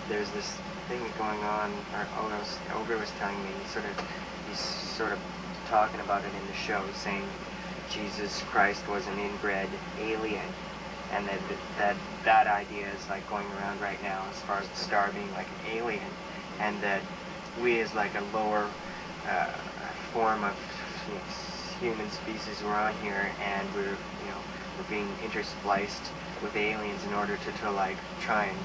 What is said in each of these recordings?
there's this thing going on, or Ogre was telling me, he's sort of talking about it in the show, saying Jesus Christ was an inbred alien, and that idea is like going around right now as far as the star being like an alien, and that we as like a lower form of human species were on here, and we're being interspliced with aliens in order to like try and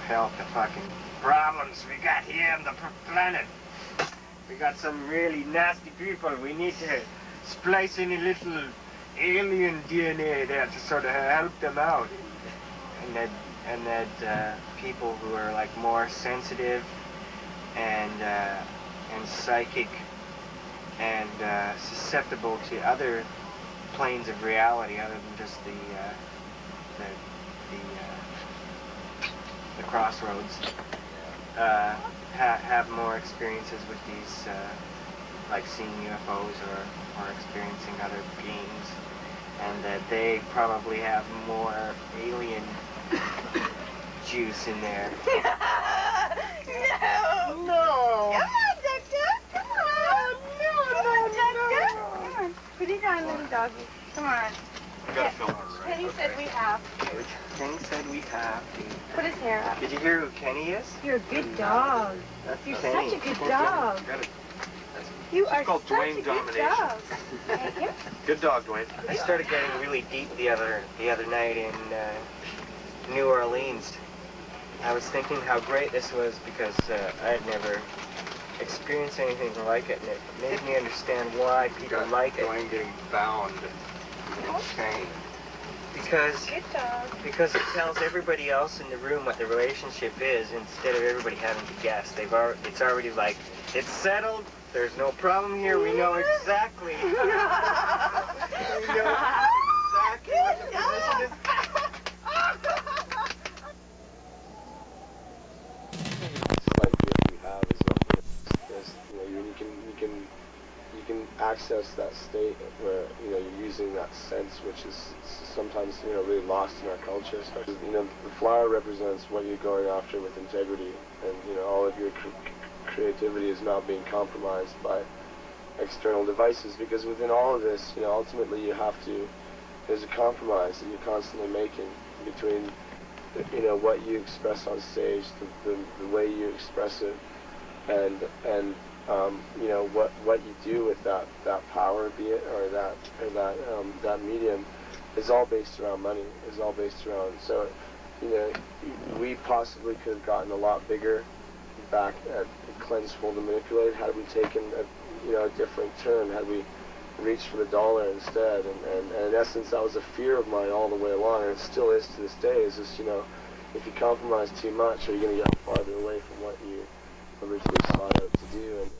help the fucking problems we got here on the planet. We got some really nasty people. We need to splice in a little alien DNA there to sort of help them out. And that people who are like more sensitive and psychic and susceptible to other planes of reality other than just the crossroads, have more experiences with these, like seeing UFOs or experiencing other beings, and that they probably have more alien juice in there. No! No! Come on, Doctor! Come on! No, Doctor! Come on. Put it on, little doggy. Come on. You gotta film her, right? Kenny said we have. Kenny said we have to. Put his hair up. Did you hear who Kenny is? You're a good dog. You're Kenny. such a good dog. You are called such Dwayne a good Domination. dog. Thank you. Good dog, Dwayne. I started getting really deep the other night in New Orleans. I was thinking how great this was because I had never experienced anything like it, and it made me understand why people like it. Dwayne getting bound. Okay. Because it tells everybody else in the room what the relationship is instead of everybody having to guess. It's already like, it's settled, there's no problem here, we know exactly. We know exactly what the position is. Slight gift you have is you can access that state where you're using that sense, which is sometimes really lost in our culture. Especially the flower represents what you're going after with integrity, and all of your creativity is not being compromised by external devices, because within all of this, ultimately there's a compromise that you're constantly making between what you express on stage, the way you express it, and what you do with that power, be it or that medium, is all based around money. Is all based around. So we possibly could have gotten a lot bigger back at Cleanse, Fold, and Manipulate had we taken a different turn, had we reached for the dollar instead. And in essence, that was a fear of mine all the way along, and it still is to this day. Is just if you compromise too much, are you going to get farther away from what you originally sought out to do? And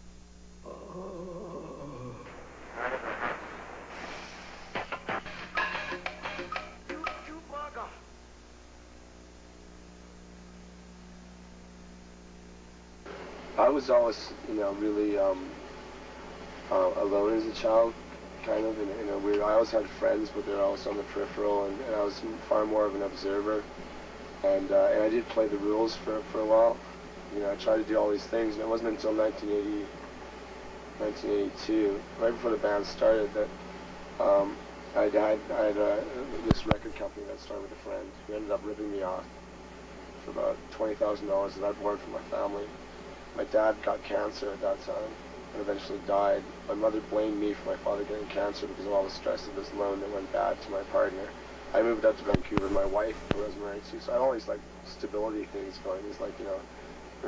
I was always, really alone as a child, kind of in a weird. I always had friends, but they're always on the peripheral, and I was far more of an observer. And I did play the rules for a while. I tried to do all these things, and it wasn't until 1982, right before the band started, that I had this record company that started with a friend who ended up ripping me off for about $20,000 that I borrowed from my family. My dad got cancer at that time and eventually died. My mother blamed me for my father getting cancer because of all the stress of this loan that went bad to my partner. I moved out to Vancouver, my wife, who I was married to, so I had all these stability things going. These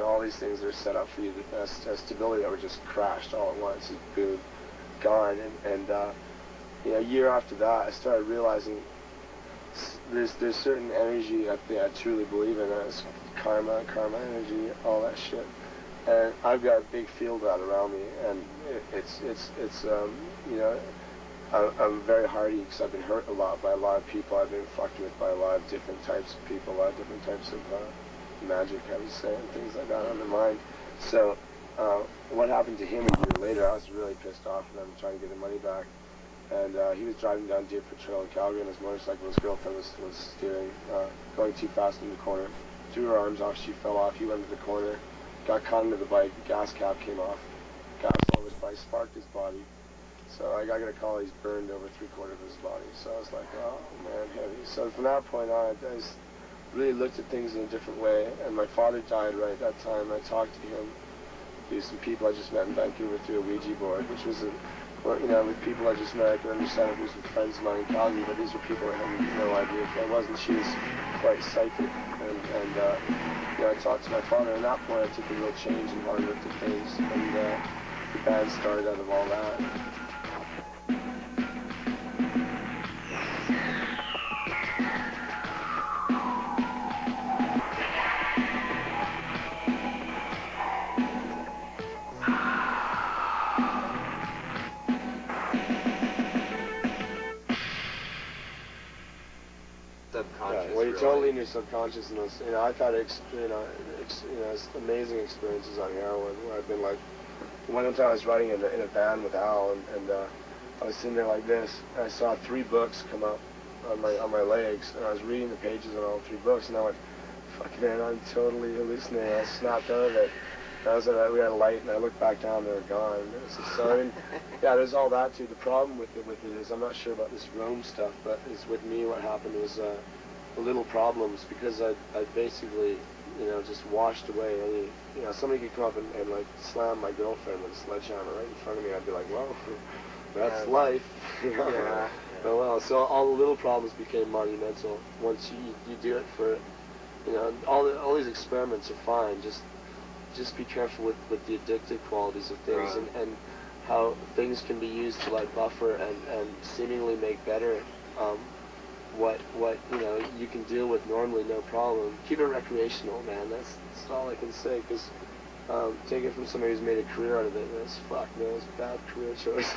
all these things that are set up for you as stability that were just crashed all at once. Just boom, gone. And a year after that, I started realizing there's certain energy I truly believe in. It's karma energy, all that shit. And I've got a big field of that around me, and I'm very hardy because I've been hurt a lot by a lot of people. I've been fucked with by a lot of different types of people, a lot of different types of magic, I would say, and things like that on the mind. So what happened to him a year later, I was really pissed off and I'm trying to get the money back. And he was driving down Deerfoot Trail in Calgary on his motorcycle. His girlfriend was steering, going too fast in the corner. threw her arms off, she fell off, he went to the corner, got caught into the bike, the gas cap came off, gas all over his bike, sparked his body. So I got a call, he's burned over 3/4 of his body. So I was like, oh man, heavy. So from that point on, I just really looked at things in a different way. And my father died right at that time. I talked to him through some people I just met in Vancouver through a Ouija board, which was with people I just met. I could understand it was with friends of mine in Calgary, but these were people I had no idea if I wasn't. She was quite psychic. And I talked to my father. And at that point, I took a real change and how I looked at things. And the band started out of all that. Well, you're totally in your subconscious, and I thought, amazing experiences on heroin where I've been like, one time I was riding in a van with Al, and I was sitting there like this, and I saw 3 books come up on my legs, and I was reading the pages on all 3 books, and I went, fuck man, I'm totally hallucinating. I snapped out of it. We had a light, and I looked back down, they were gone. There's all that too. The problem with it is, I'm not sure about this Rome stuff, but it's with me. What happened was the little problems, because I basically, just washed away any, somebody could come up and like slam my girlfriend with a sledgehammer right in front of me. I'd be like, well, that's life. Yeah. Oh well. So all the little problems became monumental once you do it for, all these experiments are fine. Just be careful with the addictive qualities of things, Right. and how things can be used to like buffer and seemingly make better what you can deal with normally no problem. Keep it recreational, man. That's all I can say, because take it from somebody who's made a career out of it. That's man, it's a bad career choice.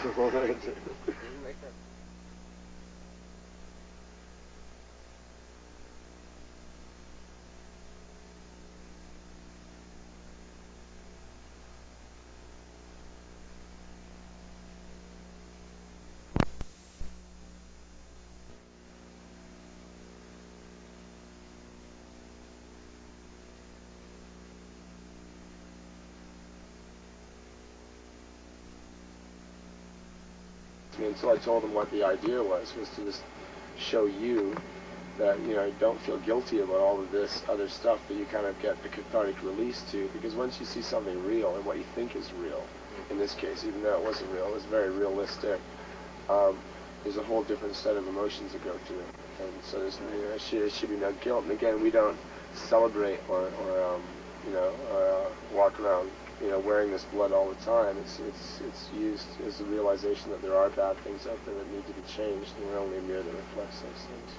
Until I told them what the idea was to just show you that, you don't feel guilty about all of this other stuff, that you kind of get the cathartic release to, because once you see something real, and what you think is real, in this case, even though it wasn't real, it was very realistic, there's a whole different set of emotions that go through, and so there should be no guilt. And again, we don't celebrate or walk around wearing this blood all the time. It's used as a realization that there are bad things out there that need to be changed, and we're only a mirror that reflects those things.